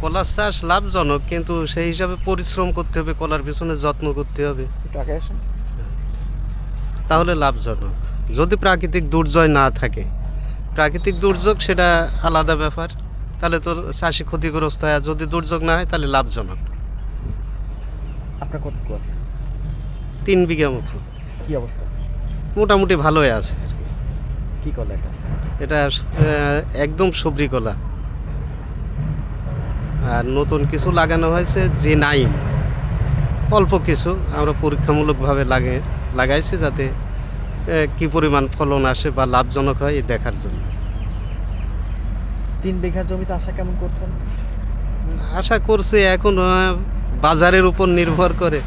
কলার চাষ লাভজনক, কিন্তু সেই হিসাবে পরিশ্রম করতে হবে, কলার পিছনে যত্ন করতে হবে, টাকা আসেন। তাহলে লাভজনক। যদি প্রাকৃতিক দুর্যোগ না থাকে, প্রাকৃতিক দুর্যোগ সেটা আলাদা ব্যাপার, তাহলে তো চাষি ক্ষতিগ্রস্ত হয়। আর যদি দুর্যোগ না হয় তাহলে লাভজনক। আপনার কতটুকু আছে? 3 বিঘা মতো। কি অবস্থা? মোটামুটি ভালোই আছে আর কি। কি করলে এটা? এটা একদম সবরি কলা। আর নতুন কিছু লাগানো হয়েছে যে নাই, অল্প কিছু আমরা পরীক্ষামূলকভাবে লাগাইছি, যাতে কি পরিমাণ ফলন আসে বা লাভজনক হয় এই দেখার জন্য। 3 বিঘা জমিতে আশা কেমন করছেন? আশা করছি এখন বাজারের উপর নির্ভর করে,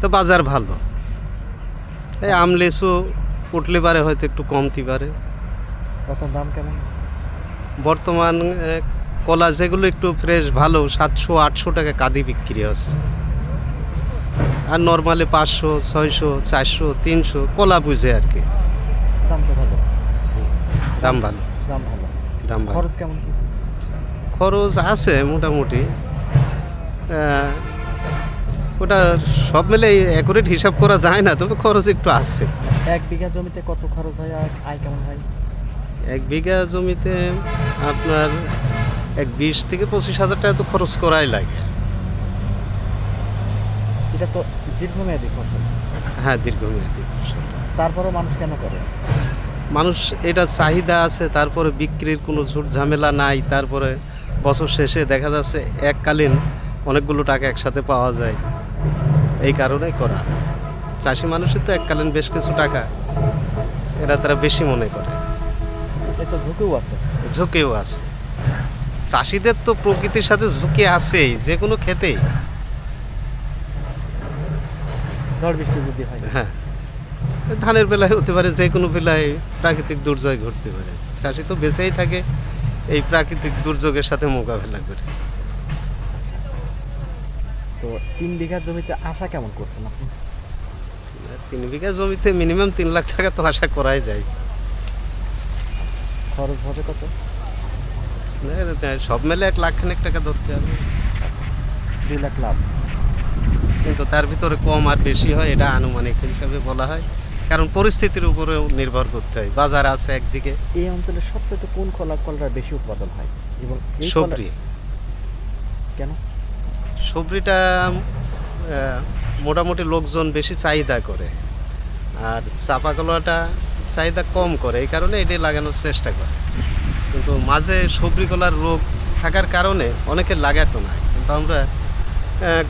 তো বাজার ভালো। এই আম লিচু উঠলে পারে, হয়তো একটু কমতে পারে। কত দাম কেমন? বর্তমান কলা যেগুলো একটু ফ্রেশ ভালো 700-800 টাকা কাঁদি বিক্রি হচ্ছে। আর নর্মালি 500, 600, 400, 300 কলা বুঝে আর কি। দাম তো ভালো। দাম ভালো। দাম ভালো। দাম ভালো। খরচ কেমন কি? খরচ আছে মোটামুটি। ওটা সব মিলে অ্যাকুরেট হিসাব করা যায় না, তবে খরচ একটু আছে। 1 বিঘা জমিতে কত খরচ হয় আর আয় কেমন হয়? 1 বিঘা জমিতে আপনার 20 থেকে 25 হাজার টাকা তো খরচ করাই লাগে। এটা তো দীর্ঘমেয়াদী ফসল। হ্যাঁ, দীর্ঘমেয়াদী ফসল। তারপরেও মানুষ কেন করে? মানুষ এটা চাহিদা আছে, তারপরে বিক্রির কোনো ঝুট ঝামেলা নাই, তারপরে বছর শেষে দেখা যাচ্ছে এককালীন অনেকগুলো টাকা একসাথে পাওয়া যায়, এই কারণেই করা হয়। চাষি মানুষের তো এককালীন বেশ কিছু টাকা, এটা তারা বেশি মনে করে। এটা ঝুঁকিও আছে। ঝুঁকিও আছে। চাষিদের তো প্রকৃতির সাথে ঝুঁকি আছেই, যে কোনো ক্ষেতেই। ঝড় বৃষ্টি যদি হয়। হ্যাঁ, ধানের বেলায় হতে পারে, যে কোনো বেলায় প্রাকৃতিক দুর্যোগ ঘটতে পারে। চাষি তো বেঁচেই থাকে এই প্রাকৃতিক দুর্যোগের সাথে মোকাবেলা করে। তো 3 বিঘা জমিতে আশা কেমন করছেন আপনি? 3 বিঘা জমিতে মিনিমাম 3 লাখ টাকা তো আশা করাই যায়। খরচ হবে কত? সব মেলে 1 লাখ খানেক টাকা ধরতে হবে, 2 লাখ লাভ। কিন্তু তার ভিতরে কম আর বেশি হয় এটা আনুমানিক হিসাবে বলা হয়, কারণ পরিস্থিতির উপরেও নির্ভর করতে হয়। বাজার আছে একদিকে। এই অঞ্চলে সবচেয়ে কোন কলার বেশি উৎপাদন হয় এবং এই সবরি। কেন? সবরিটা মোটামুটি লোকজন বেশি চাহিদা করে, আর চাপা কলাটা চাহিদা কম করে, এই কারণে এটাই লাগানোর চেষ্টা করে। কিন্তু মাঝে সবরি কলার রোগ থাকার কারণে অনেকে লাগাতো না, কিন্তু আমরা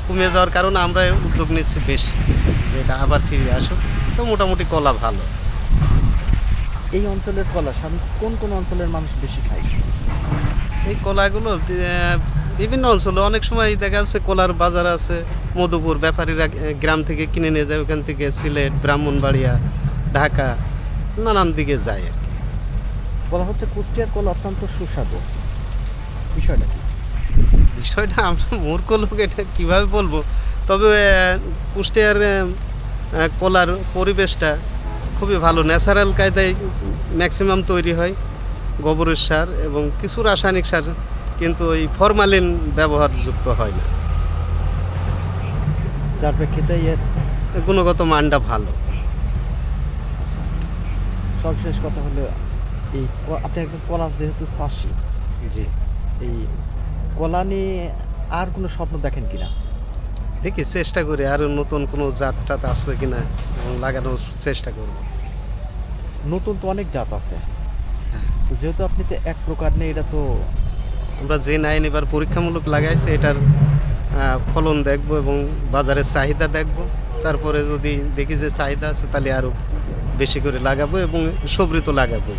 কমে যাওয়ার কারণে আমরা উদ্যোগ নিচ্ছি বেশি, যেটা আবার ফিরে আসুক। তো মোটামুটি কলা ভালো। এই অঞ্চলের কলা সাধারণত কোন কোন অঞ্চলের মানুষ বেশি খায়? এই কলাগুলো বিভিন্ন অঞ্চলে অনেক সময় দেখা যাচ্ছে কলার বাজার আছে মধুপুর, ব্যাপারীরা গ্রাম থেকে কিনে নিয়ে যায়, ওখান থেকে সিলেট, ব্রাহ্মণবাড়িয়া, ঢাকা, নানান দিকে যায় আর কি। বলা হচ্ছে কুষ্টিয়ার কলা অত্যন্ত সুস্বাদু, বিষয়টা কি? বিষয়টা আমরা মূর্খ লোক, এটা কীভাবে বলবো, তবে কুষ্টিয়ার কলার পরিবেশটা খুবই ভালো, ন্যাচারাল কায়দায় ম্যাক্সিমাম তৈরি হয়, গোবরের সার এবং কিছু রাসায়নিক সার, কিন্তু ওই ফরমালিন ব্যবহারযুক্ত হয় না, যার প্রেক্ষিতে এর গুণগত মানটা ভালো। সর্বশেষ কথা হলো এই আপনি একজন কলা যেহেতু চাষি, জি, এই কলা নিয়ে আর কোনো স্বপ্ন দেখেন কিনা? দেখি চেষ্টা করি আরও নতুন কোনো জাত টাত আসছে কিনা এবং লাগানোর চেষ্টা করব। নতুন তো অনেক জাত আছে, তো যেহেতু আপনি তো এক প্রকার নেই, এটা তো আমরা যে নাইন এবার পরীক্ষামূলক লাগাইছে, এটার ফলন দেখব এবং বাজারের চাহিদা দেখব, তারপরে যদি দেখি যে চাহিদা আছে তাহলে আরও বেশি করে লাগাবো এবং সবরি তো লাগাবো।